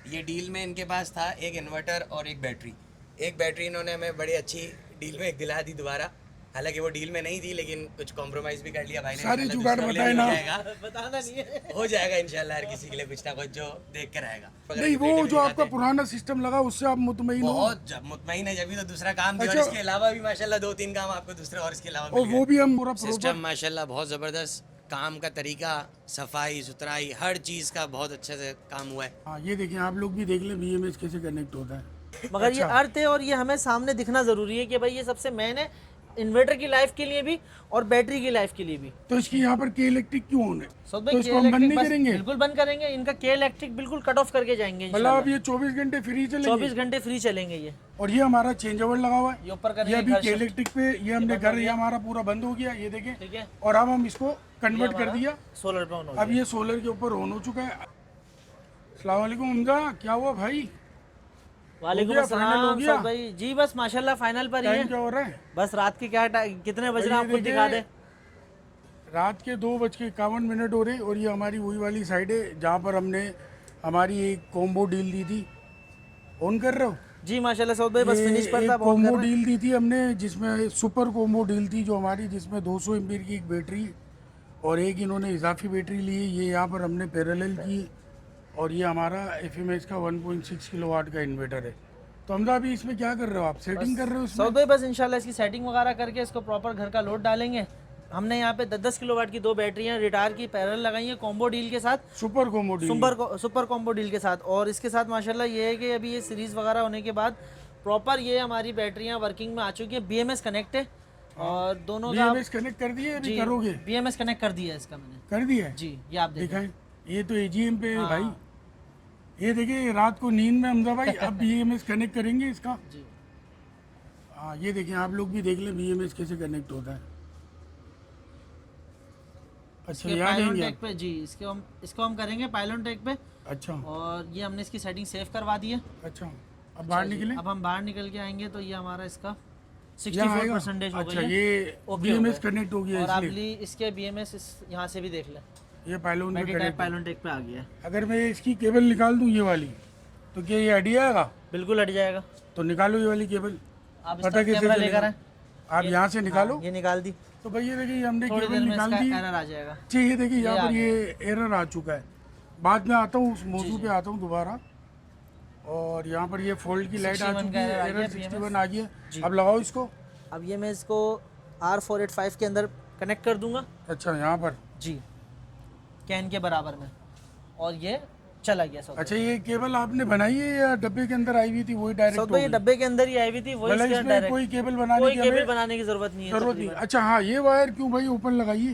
ये डील में इनके पास था एक इन्वर्टर और एक बैटरी इन्होंने हमें बड़ी अच्छी डील में एक दिला दी दोबारा। हालांकि वो डील में नहीं थी, लेकिन कुछ कॉम्प्रोमाइज़ भी कर लिया भाई ने। सारे इंशाल्लाह जुगाड़ दूसरों के लिए बताए भी हो ना। जाएगा। बताना नहीं है। हो जाएगा इंशाल्लाह, हर किसी के लिए कुछ ना कुछ जो देख कर आएगा। नहीं, वो जो आपका पुराना सिस्टम लगा उससे आप मुतमईन हो? बहुत जब मुतमईन है, जब भी तो दूसरा काम दिया। और अच्छा। इसके अलावा भी माशाल्लाह 2-3 काम आपको दूसरे और इसके अलावा और मिल वो गए। भी हम पूरा सिस्टम प्रॉपर। माशाल्लाह बहुत ज़बरदस्त, काम का तरीका, सफाई सुथराई, हर चीज़ का बहुत अच्छे से काम हुआ है। हाँ, ये देखें, आप लोग भी देख लें बीएमएस कैसे कनेक्ट होता है। मगर ये अच्छा। अर्थ है और ये हमें सामने दिखना ज़रूरी है कि भाई ये सबसे मेन है, इन्वर्टर की लाइफ के लिए भी और बैटरी की लाइफ के लिए भी। तो इसकी यहाँ पर के इलेक्ट्रिक क्यों ऑन है? सो तो इसको हम बंद नहीं करेंगे? बिल्कुल बंद करेंगे, इनका के इलेक्ट्रिक बिल्कुल कट ऑफ करके जाएंगे मतलब इंशाल्लाह। अब ये 24 घंटे फ्री चलेंगे? 24 घंटे फ्री चलेंगे ये। और ये हमारा चेंज ओवर लगा हुआ है, ये ऊपर ये अभी घर के shift, इलेक्ट्रिक पे, ये हमने घर ये हमारा पूरा बंद हो गया, ये देखें। ठीक है, और अब हम इसको कन्वर्ट कर दिया, सोलर पे ऑन हो अब गया। ये सोलर के ऊपर ऑन हो चुका है। अस्सलाम वालेकुम हमजा, क्या हुआ भाई? वालेकुम हो गया, final हो अस्सलाम गया? सर भाई जी, बस माशाल्लाह फाइनल पर ही टाइम है। क्या हो रहा है? बस रात के कितने बज रहे हैं ये आपको देखिए, दिखा दे। रात के 2:51 हो रहे, और ये हमारी वही वाली साइड है जहाँ पर हमने हमारी एक कॉम्बो डील दी थी। ऑन कर रहे हो? जी माशाल्लाह सऊद भाई, बस ये फिनिश पर एक था, बहुत कॉम्बो कर रहे हैं। डील दी थी हमने, जिसमें सुपर कॉम्बो डील थी जो हमारी, जिसमें 200 एम्पीयर की एक बैटरी और एक इन्होंने इजाफी बैटरी ली है, ये यहाँ पर हमने पैरेलल की। और ये हमारा एफएमएच का 1.6 किलोवाट का इन्वर्टर है। तो हमदा अभी इसमें क्या कर रहे हो आप? सेटिंग कर रहे हो इसमें? सऊद भाई बस इंशाल्लाह इसकी सेटिंग वगैरह करके इसको प्रॉपर घर का लोड डालेंगे। हमने यहाँ पे 10-10 किलोवाट की 2 बैटरियाँ रिटायर की पैरेलल लगाई हैं कॉम्बो डील के साथ, super combo deal. Super combo deal के साथ। और इसके साथ माशाल्लाह ये है कि अभी ये सीरीज़ वगैरह होने के बाद प्रॉपर ये हमारी बैटरियाँ वर्किंग में आ चुकी है। बीएमएस कनेक्ट है और दोनों का बीएमएस कनेक्ट कर दिए? अभी करोगे? बीएमएस कनेक्ट कर दिया है इसका मैंने। कर दिया है? जी, ये आप देखिए। दिखाएं, ये तो एजीएम पे है भाई। हाँ। ये देखिए, रात को नींद में हमजा भाई अब बीएमएस कनेक्ट करेंगे इसका। जी, हाँ, ये देखें, आप लोग भी देख लें बीएमएस कैसे कनेक्ट होता है। अच्छा, इसके याद पायलोन आएंगे टेक आप? पे जी, इसको हम करेंगे पायलोन टेक पे। अच्छा और ये हमने इसकी सेटिंग सेव करवा दी है। अच्छा, अब बाहर निकले? अब हम बाहर निकल के आएंगे तो ये हमारा इसका यहाँ आएगा? 64% हो अच्छा, गई है। ये ओके बीएमएस हो गया। कनेक्ट हो गया और आप इसलिए। इसके बीएमएस यहाँ से भी देख लें, ये पायलोन में बैटरी टाइप कनेक्ट। पायलोन टेक पे आ गया है। अगर मैं इसकी केबल निकाल दूं ये वाली, तो क्या ये हट आएगा? बिल्कुल हट जाएगा। तो निकालो ये वाली केबल। आप इस पता तरफ कैसे कैमरा चलेगा? लेकर आए, आप यहाँ से निकालो। ये निकाल दी। तो भाई ये देखिए, हमने थोड़ी केबल देर में निकाल इसका दी। एरर आ जाएगा। जी, ये देखिए यहाँ ये आ पर ये एरर आ चुका है। बाद में आता हूँ, उस मौजू पे आता हूँ दोबारा। और यहाँ पर ये फोल्ड की लाइट आ 61 चुकी का है, error आ एरर गया, 61 आ गया। जी। अब लगाओ इसको। अब ये मैं इसको R485 के अंदर कनेक्ट कर दूंगा अच्छा, यहाँ पर। जी, कैन के बराबर में, और ये चला गया सब। अच्छा, ये केबल आपने बनाई है या डब्बे के अंदर आई हुई थी वही डायरेक्ट? सब ये डब्बे के अंदर ही आई हुई थी, वही मतलब इसके इसमें डायरेक्ट। कोई केबल बनाने कोई की केबल हमें बनाने की जरूरत नहीं है जरूरत नहीं। तकरीबन। अच्छा हाँ, ये वायर क्यों भाई ऊपर लगाइए?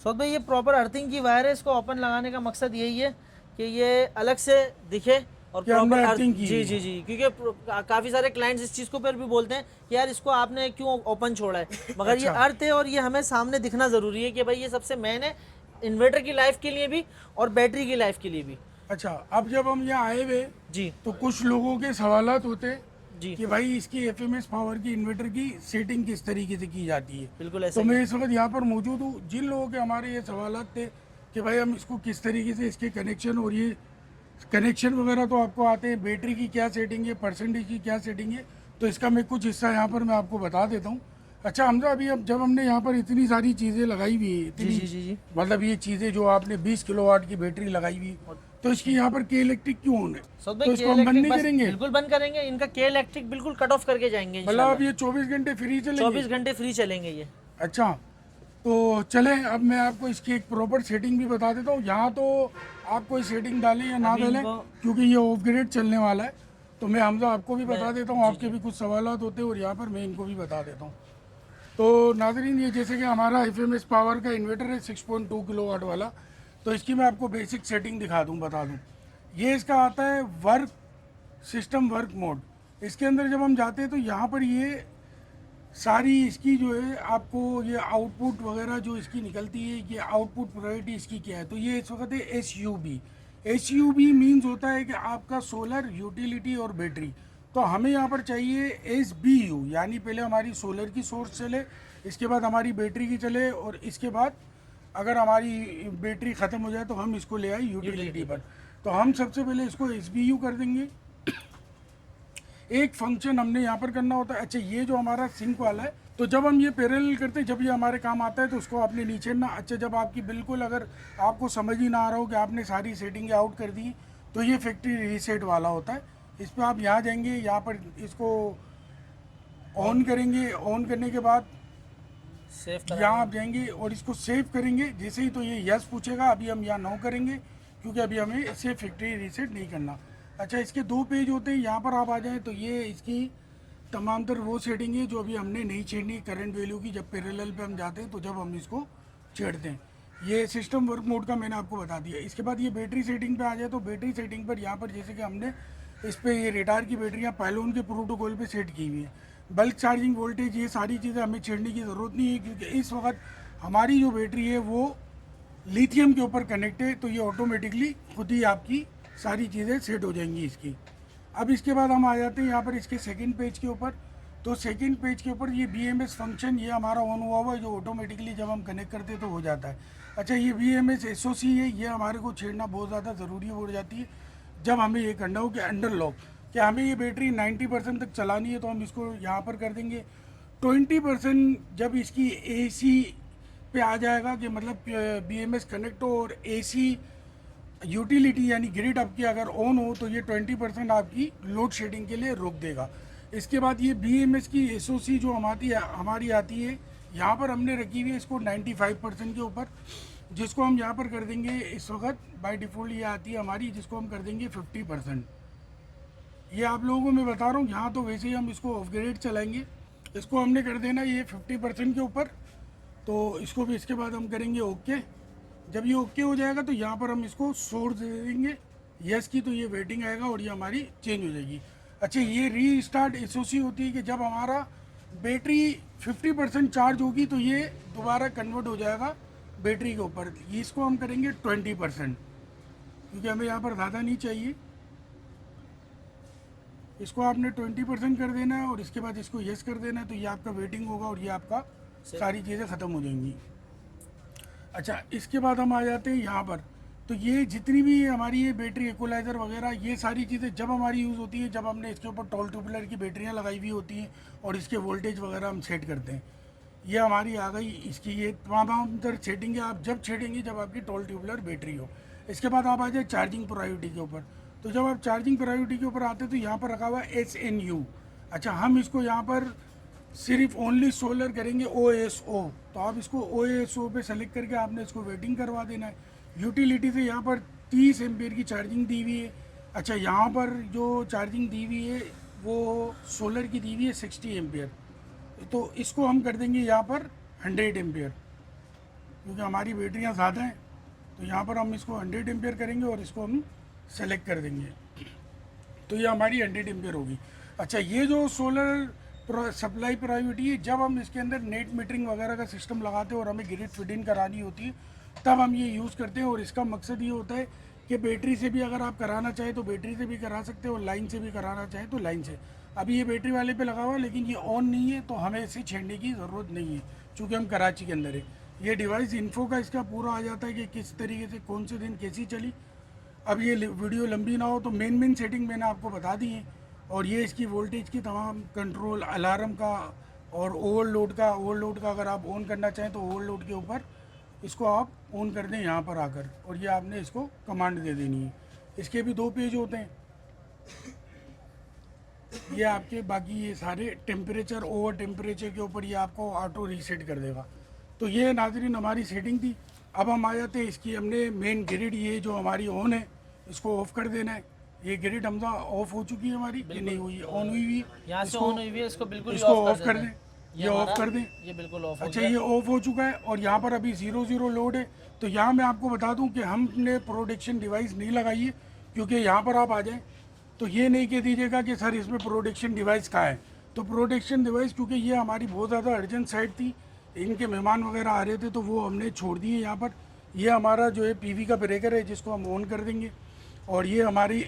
सौद भाई ये प्रॉपर अर्थिंग की वायर है, इसको ओपन लगाने का मकसद यही है कि ये अलग से दिखे और कि हमने प्रॉपर अर्थिंग की जी है। जी जी, क्योंकि काफ़ी सारे क्लाइंट्स इस चीज़ को पर भी बोलते हैं कि यार इसको आपने क्यों ओपन छोड़ा है, मगर ये अच्छा। अर्थ है और ये हमें सामने दिखना ज़रूरी है कि भाई ये सबसे मेन है, इन्वर्टर की लाइफ के लिए भी और बैटरी की लाइफ के लिए भी। अच्छा, अब जब हम यहाँ आए हुए जी तो कुछ लोगों के सवालात होते जी, कि भाई इसकी एफएमएस पावर की इन्वर्टर की सेटिंग किस तरीके से की जाती है। बिल्कुल ऐसे तो मैं इस वक्त यहाँ पर मौजूद हूँ। जिन लोगों के हमारे ये सवालात थे कि भाई हम इसको किस तरीके से, इसके कनेक्शन और ये कनेक्शन वगैरह तो आपको आते हैं, बैटरी की क्या सेटिंग है, परसेंटेज की क्या सेटिंग है, तो इसका मैं कुछ हिस्सा यहाँ पर मैं आपको बता देता हूँ। अच्छा हमजा, अभी अब जब हमने यहाँ पर इतनी सारी चीज़ें लगाई हुई है, जी इतनी जी जी जी, मतलब ये चीज़ें जो आपने 20 किलोवाट की बैटरी लगाई हुई, तो इसकी यहाँ पर के इलेक्ट्रिक क्यों ऑन है? सौद तो भाई इसको हम बंद नहीं करेंगे? बिल्कुल बंद करेंगे, इनका के इलेक्ट्रिक बिल्कुल कट ऑफ करके जाएंगे मतलब इंशाल्लाह। अब ये 24 घंटे फ्री चलेंगे? 24 घंटे फ्री चलेंगे ये। अच्छा, तो चलें, अब मैं आपको इसकी एक प्रॉपर सेटिंग भी बता देता हूँ। यहाँ तो आप कोई सेटिंग डालें या ना अभी डालें, इनको- क्योंकि ये ऑफ ग्रेड चलने वाला है, तो मैं हमजा आपको भी बता देता हूँ। आपके भी कुछ सवालात होते हैं और यहाँ पर मैं इनको भी बता देता हूँ। तो नाजरीन, ये जैसे कि हमारा एफएमएस पावर का इन्वर्टर है 6.2 किलोवाट वाला, तो इसकी मैं आपको बेसिक सेटिंग दिखा दूँ, बता दूँ। ये इसका आता है वर्क सिस्टम वर्क मोड। इसके अंदर जब हम जाते हैं तो यहाँ पर ये सारी इसकी जो है आपको ये आउटपुट वगैरह जो इसकी निकलती है, ये आउटपुट प्रायोरिटी इसकी क्या है, तो ये इस वक्त है SUB। SUB मीन्स होता है कि आपका सोलर, यूटिलिटी और बैटरी। तो हमें यहाँ पर चाहिए SBU, यानी पहले हमारी सोलर की सोर्स चले, इसके बाद हमारी बैटरी की चले, और इसके बाद अगर हमारी बैटरी ख़त्म हो जाए तो हम इसको ले आए यूटिलिटी पर। तो हम सबसे पहले इसको SBU कर देंगे। एक फंक्शन हमने यहाँ पर करना होता है। अच्छा, ये जो हमारा सिंक वाला है, तो जब हम ये पैरेलल करते हैं, जब ये हमारे काम आता है तो उसको आपने नीचे ना, अच्छा जब आपकी बिल्कुल अगर आपको समझ ही ना आ रहा हो कि आपने सारी सेटिंग आउट कर दी, तो ये फैक्ट्री रीसेट वाला होता है। इस पर आप यहाँ जाएंगे, यहाँ पर इसको ऑन करेंगे। ऑन करने के बाद सेव यहाँ आप जाएंगे और इसको सेव करेंगे। जैसे ही तो ये यस पूछेगा, अभी हम यहाँ नो करेंगे क्योंकि अभी हमें इसे फैक्ट्री रीसेट नहीं करना। अच्छा, इसके 2 पेज होते हैं। यहाँ पर आप आ जाएं तो ये इसकी तमाम तर वो सेटिंग है जो अभी हमने नहीं छेड़नी करंट वैल्यू की। जब पैरेलल पे हम जाते हैं तो जब हम इसको छेड़ते हैं, ये सिस्टम वर्क मोड का मैंने आपको बता दिया। इसके बाद ये बैटरी सेटिंग पे आ जाए तो बैटरी सेटिंग पर यहाँ पर जैसे कि हमने इस पर ये रेडार की बैटरियाँ पाइलोन के प्रोटोकॉल पे सेट की हुई है। बल्क चार्जिंग वोल्टेज, ये सारी चीज़ें हमें छेड़ने की ज़रूरत नहीं है क्योंकि इस वक्त हमारी जो बैटरी है वो लिथियम के ऊपर कनेक्ट है, तो ये ऑटोमेटिकली खुद ही आपकी सारी चीज़ें सेट हो जाएंगी इसकी। अब इसके बाद हम आ जाते हैं यहाँ पर इसके सेकंड पेज के ऊपर। तो सेकंड पेज के ऊपर ये BMS फंक्शन ये हमारा ऑन हुआ है, जो ऑटोमेटिकली जब हम कनेक्ट करते हैं तो हो जाता है। अच्छा, ये BMS SOC है, ये हमारे को छेड़ना बहुत ज़्यादा ज़रूरी हो जाती है जब हमें ये करना हो कि अंडर लॉक, कि हमें ये बैटरी 90% तक चलानी है, तो हम इसको यहाँ पर कर देंगे। 20% जब इसकी AC पे आ जाएगा कि मतलब BMS कनेक्ट हो और AC यूटिलिटी यानी ग्रिड आपकी अगर ऑन हो, तो ये 20% आपकी लोड शेडिंग के लिए रोक देगा। इसके बाद ये BMS की SOC जो हमारी आती है, यहाँ पर हमने रखी हुई है इसको 95% के ऊपर, जिसको हम यहाँ पर कर देंगे। इस वक्त बाय डिफ़ॉल्ट ये आती है हमारी, जिसको हम कर देंगे 50%। ये आप लोगों को मैं बता रहा हूँ, यहाँ तो वैसे ही हम इसको ऑफ ग्रेड चलाएंगे। इसको हमने कर देना ये 50% के ऊपर, तो इसको भी इसके बाद हम करेंगे ओके। जब ये ओके हो जाएगा तो यहाँ पर हम इसको सोर्स दे देंगे यस की, तो ये वेटिंग आएगा और ये हमारी चेंज हो जाएगी। अच्छा, ये रीस्टार्ट SOC होती है कि जब हमारा बैटरी 50% चार्ज होगी तो ये दोबारा कन्वर्ट हो जाएगा बैटरी के ऊपर। इसको हम करेंगे 20% क्योंकि हमें यहाँ पर ज़्यादा नहीं चाहिए। इसको आपने 20% कर देना है और इसके बाद इसको यस कर देना है, तो ये आपका वेटिंग होगा और ये आपका सारी चीज़ें ख़त्म हो जाएंगी। अच्छा, इसके बाद हम आ जाते हैं यहाँ पर। तो ये जितनी भी हमारी ये बैटरी इक्वलाइज़र वगैरह ये सारी चीज़ें जब हमारी यूज़ होती है, जब हमने इसके ऊपर टॉल ट्यूबुलर की बैटरियाँ लगाई हुई होती हैं और इसके वोल्टेज वगैरह हम सेट करते हैं। ये हमारी आ गई इसकी ये तमाम तर सेटिंग आप जब छेड़ेंगे जब आपकी टॉल ट्यूबुलर बैटरी हो। इसके बाद आप आ जाए चार्जिंग प्रायोरिटी के ऊपर। तो जब आप चार्जिंग प्रायोरिटी के ऊपर आते हैं तो यहाँ पर रखा हुआ है SNU। अच्छा, हम इसको यहाँ पर सिर्फ ओनली सोलर करेंगे OSO, तो आप इसको OSO पे सेलेक्ट करके आपने इसको वेटिंग करवा देना है। यूटिलिटी से यहाँ पर 30 एम्पियर की चार्जिंग दी हुई है। अच्छा, यहाँ पर जो चार्जिंग दी हुई है वो सोलर की दी हुई है 60 एम्पियर, तो इसको हम कर देंगे यहाँ पर 100 एम्पियर क्योंकि हमारी बैटरियाँ ज़्यादा हैं। तो यहाँ पर हम इसको 100 एम्पियर करेंगे और इसको हम सेलेक्ट कर देंगे, तो ये हमारी 100 एम्पियर होगी। अच्छा, ये जो सोलर सप्लाई प्रायोरिटी है, जब हम इसके अंदर नेट मीटरिंग वगैरह का सिस्टम लगाते हैं और हमें ग्रिड फिट इन करानी होती है, तब हम ये यूज़ करते हैं। और इसका मकसद ये होता है कि बैटरी से भी अगर आप कराना चाहें तो बैटरी से भी करा सकते हो और लाइन से भी कराना चाहें तो लाइन से। अभी ये बैटरी वाले पे लगा हुआ है लेकिन ये ऑन नहीं है, तो हमें इसे छेड़ने की ज़रूरत नहीं है चूँकि हम कराची के अंदर है। ये डिवाइस इन्फो का इसका पूरा आ जाता है कि किस तरीके से कौन से दिन कैसी चली। अब ये वीडियो लंबी ना हो तो मेन सेटिंग मैंने आपको बता दी है, और ये इसकी वोल्टेज की तमाम कंट्रोल, अलार्म का और ओवरलोड का अगर आप ऑन करना चाहें तो ओवरलोड के ऊपर इसको आप ऑन कर दें यहाँ पर आकर, और ये आपने इसको कमांड दे देनी है। इसके भी 2 पेज होते हैं। ये आपके बाकी ये सारे टेम्परेचर, ओवर टेम्परेचर के ऊपर ये आपको ऑटो रीसेट कर देगा। तो ये नाज़रीन हमारी सेटिंग थी। अब हम आ जाते हैं इसकी, हमने मेन ग्रिड ये जो हमारी ऑन है इसको ऑफ कर देना है। ये ग्रिड हमजा ऑफ हो चुकी है हमारी कि नहीं हुई, ऑन हुई हुई, यहाँ से ऑन हुई है, इसको बिल्कुल इसको ऑफ कर दें, ये ऑफ कर दें। ये बिल्कुल ऑफ। अच्छा, ये ऑफ हो चुका है और यहाँ पर अभी 0 लोड है। तो यहाँ मैं आपको बता दूं कि हमने प्रोटेक्शन डिवाइस नहीं लगाई है, क्योंकि यहाँ पर आप आ जाएं तो ये नहीं कह दीजिएगा कि सर इसमें प्रोटेक्शन डिवाइस कहाँ है। तो प्रोटेक्शन डिवाइस क्योंकि ये हमारी बहुत ज़्यादा अर्जेंट साइट थी, इनके मेहमान वगैरह आ रहे थे तो वो हमने छोड़ दिए यहाँ पर। ये हमारा जो है PV का ब्रेकर है जिसको हम ऑन कर देंगे, और ये हमारी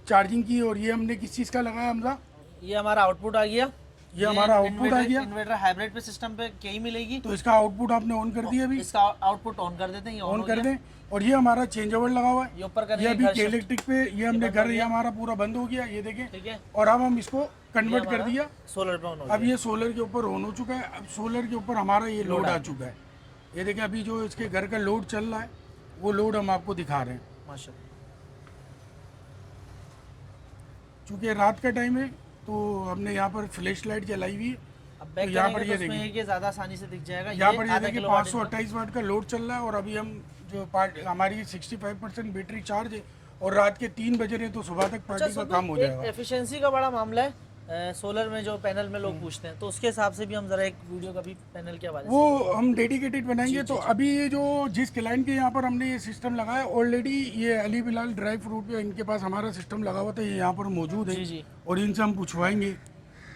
चार्जिंग की, और ये हमने किस चीज़ का लगाया हमजा, ये हमारा आउटपुट आ गया, ये हमारा आउटपुट आ गया। इन्वर्टर हाइब्रिड पे सिस्टम पे कई मिलेगी, तो इसका आउटपुट आपने ऑन कर दिया अभी, इसका आउटपुट ऑन कर देते हैं, ये ऑन हो कर गया। दें। और ये हमारा चेंज ओवर लगा हुआ ये है, ऊपर कर ये अभी घर shift, इलेक्ट्रिक पे ये हमने घर ये हमारा पूरा बंद हो गया, ये देखें। ठीक है, और अब हम इसको कन्वर्ट कर दिया, सोलर पे ऑन हो अब ये सोलर के ऊपर ऑन हो चुका है। अब सोलर के ऊपर हमारा ये लोड आ चुका है, ये देखिए। अभी जो इसके घर का लोड चल रहा है वो लोड हम आपको दिखा रहे हैं। गया माशाल्लाह। चूँकि रात का टाइम है तो हमने यहाँ पर फ्लैश लाइट जलाई हुई है। अब तो बैक यहाँ पर करेंगे ये तो उसमें देखिए, है कि ज़्यादा आसानी से दिख जाएगा। यहाँ पर ये आधा देखिए किलोवाट 528 वाट का लोड चल रहा है। और अभी हम जो पार्ट हमारी 65% बैटरी चार्ज है और रात के 3 बज रहे हैं, तो सुबह तक पार्टी का काम हो जाएगा। एफिशिएंसी का बड़ा मामला है सोलर में, जो पैनल में लोग पूछते हैं, तो उसके हिसाब से भी हम जरा एक वीडियो का भी पैनल के हवाले वो हम डेडिकेटेड बनाएंगे। तो अभी ये जो जिस क्लाइंट के यहाँ पर हमने ये सिस्टम लगाया, ऑलरेडी ये अली बिलाल ड्राई फ्रूट पे इनके पास हमारा सिस्टम लगा हुआ था, ये यहाँ पर मौजूद है। जी। और इनसे हम पूछवाएंगे।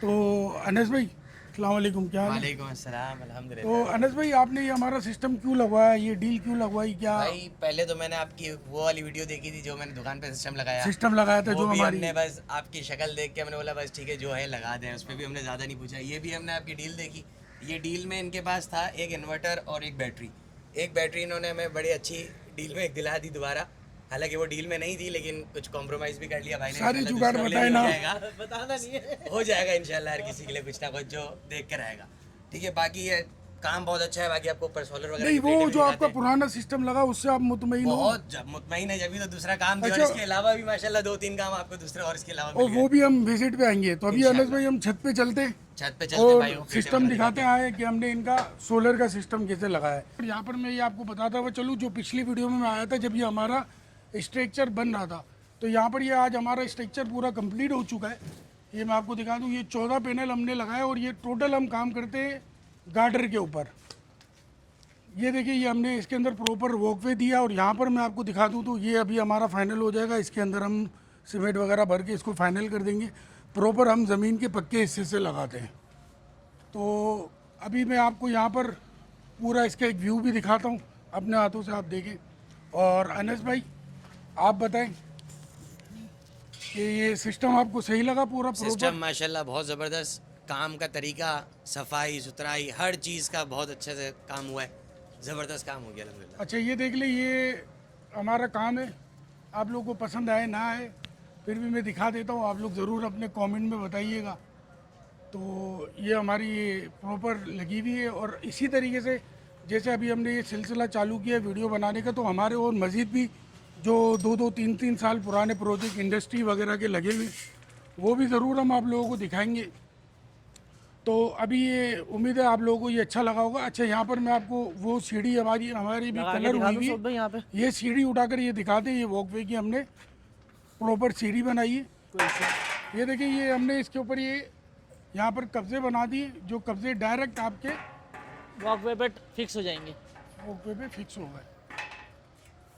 तो अनस भाई अस्सलाम वालेकुम, क्या हाल है? वालेकुम अस्सलाम, अल्हम्दुलिल्लाह। तो अनस भाई, आपने ये हमारा सिस्टम क्यों लगवाया, ये डील क्यों लगवाई, क्या भाई पहले तो मैंने आपकी वो वाली वीडियो देखी थी जो मैंने दुकान पे सिस्टम लगाया, सिस्टम लगाया था वो जो भी हमारी? हमने बस आपकी शक्ल देख के हमने बोला बस ठीक है जो है लगा दें, उस पर भी हमने ज़्यादा नहीं पूछा। ये भी हमने आपकी डील देखी, ये डील में इनके पास था एक इन्वर्टर और एक बैटरी। एक बैटरी इन्होंने हमें बड़ी अच्छी डील में एक दिला दी दोबारा, हालांकि वो डील में नहीं थी लेकिन कुछ कॉम्प्रोमाइज़ भी कर लिया भाई ने। सारी इंशाल्लाह जुगाड़ दूसरा बताए ले ना। जाएगा, बताना नहीं है। हो जाएगा इंशाल्लाह, हर किसी के लिए कुछ ना कुछ जो देख कर आएगा। ठीक है, बाकी ये काम बहुत अच्छा है। बाकी आपको ऊपर सोलर वगैरह नहीं, की वो प्लेटें भी जो आपका दिखाते हैं। पुराना सिस्टम लगा उससे आप मुतमईन हो? बहुत जब मुतमईन है, जब भी तो दूसरा काम दिया। और अच्छा। इसके अलावा भी माशाल्लाह 2-3 काम आपको दूसरे और इसके अलावा और मिल वो भी हम विजिट पे आएंगे। तो अभी अनस भाई हम छत पे चलते हैं छत पे चलते भाई, और वो सिस्टम प्लेटें दिखाते आए कि हमने इनका सोलर का सिस्टम कैसे लगाया है। और यहाँ पर मैं ये आपको बताता हुआ चलूँ, जो पिछली वीडियो में मैं आया था जब ये हमारा स्ट्रक्चर बन रहा था, तो यहाँ पर ये आज हमारा स्ट्रक्चर पूरा कंप्लीट हो चुका है। ये मैं आपको दिखा दूँ, ये 14 पैनल हमने लगाए और ये टोटल हम काम करते हैं गार्डर के ऊपर। ये देखिए, ये हमने इसके अंदर प्रॉपर वॉकवे दिया। और यहाँ पर मैं आपको दिखा दूँ तो ये अभी हमारा फाइनल हो जाएगा। इसके अंदर हम सीमेंट वगैरह भर के इसको फाइनल कर देंगे। प्रॉपर हम ज़मीन के पक्के हिस्से से लगाते हैं। तो अभी मैं आपको यहाँ पर पूरा इसका एक व्यू भी दिखाता हूँ, अपने हाथों से आप देखें। और अनस भाई आप बताएं कि ये सिस्टम आपको सही लगा पूरा प्रॉपर? सिस्टम माशाल्लाह बहुत ज़बरदस्त, काम का तरीका, सफाई सुथराई, हर चीज़ का बहुत अच्छे से काम हुआ है, ज़बरदस्त काम हो गया अल्हम्दुलिल्लाह। अच्छा, ये देख ले, ये हमारा काम है। आप लोगों को पसंद आए ना आए, फिर भी मैं दिखा देता हूँ, आप लोग ज़रूर अपने कमेंट में बताइएगा। तो ये हमारी ये प्रॉपर लगी हुई है। और इसी तरीके से जैसे अभी हमने ये सिलसिला चालू किया वीडियो बनाने का, तो हमारे और मज़ीद भी जो 2-2, 3-3 साल पुराने प्रोजेक्ट इंडस्ट्री वगैरह के लगे हुए, वो भी ज़रूर हम आप लोगों को दिखाएंगे। तो अभी ये उम्मीद है आप लोगों को ये अच्छा लगा होगा। अच्छा, यहाँ पर मैं आपको वो सीढ़ी हमारी भी लगा के कलर दिखा हुई दो हुई सब भाई यहाँ पे। है। ये सीढ़ी उठाकर ये दिखाते हैं, ये वॉकवे की हमने प्रॉपर सीढ़ी बनाई है। कोई issue ये देखिए, ये हमने इसके ऊपर ये यहाँ पर कब्जे बना दिए, जो कब्जे डायरेक्ट आपके नहीं, वॉकवे पे फिक्स हो जाएंगे। वॉकवे पे फिक्स हो गए।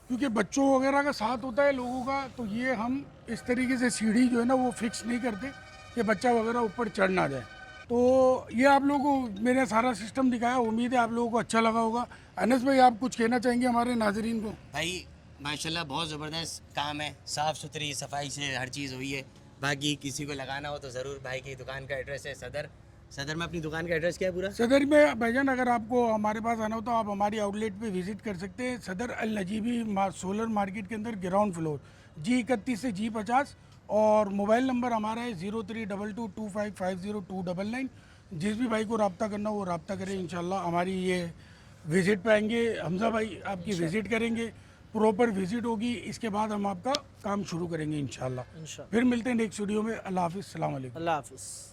क्योंकि बच्चों वगैरह का साथ होता है लोगों का, तो ये हम इस तरीके से सीढ़ी जो है ना वो फिक्स नहीं करते कि बच्चा वगैरह ऊपर चढ़ ना जाए। तो ये आप लोगों को मैंने सारा सिस्टम दिखाया, उम्मीद है आप लोगों को अच्छा लगा होगा। अनस भाई, आप कुछ कहना चाहेंगे हमारे नाजरीन को? भाई माशाल्लाह बहुत ज़बरदस्त काम है, साफ़ सुथरी सफाई से हर चीज़ हुई है। बाकी किसी को लगाना हो तो ज़रूर, भाई की दुकान का एड्रेस है सदर में। अपनी दुकान का एड्रेस क्या है पूरा? सदर में भाईजान, अगर आपको हमारे पास आना हो तो आप हमारी आउटलेट पे विजिट कर सकते हैं। सदर अल नजीबी सोलर मार्केट के अंदर ग्राउंड फ्लोर G31 से G50। और मोबाइल नंबर हमारा है 0322255029। जिस भी भाई को रब्ता करना हो वो रब्ता करें। इंशाल्लाह हमारी ये विज़िट पे आएंगे, हमजा भाई आपकी विज़िट करेंगे, प्रॉपर विज़िट होगी। इसके बाद हम आपका काम शुरू करेंगे इंशाल्लाह। फिर मिलते हैं नेक्स्ट वीडियो में। अल्लाह हाफिज़, अस्सलाम वालेकुम। अल्लाह हाफिज़।